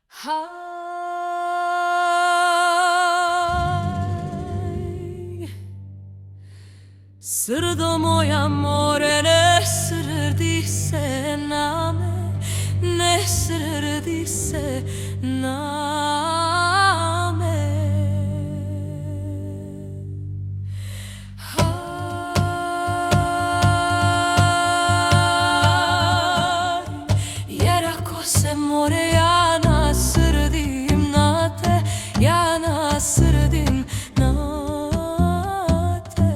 Haj, srdo moja more, ne srdi se na me, ne srdi se na me. Haj, jer ako se more ja nasrdim na te, ja nasrdim na te.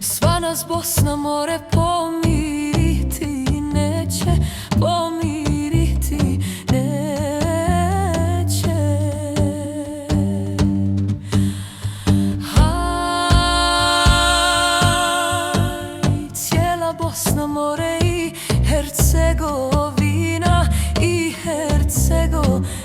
Sva nas Bosna more pomiriti neće, pomiriti neće. Haj, cijela Bosna more i Hercegovina, i Hercegovina.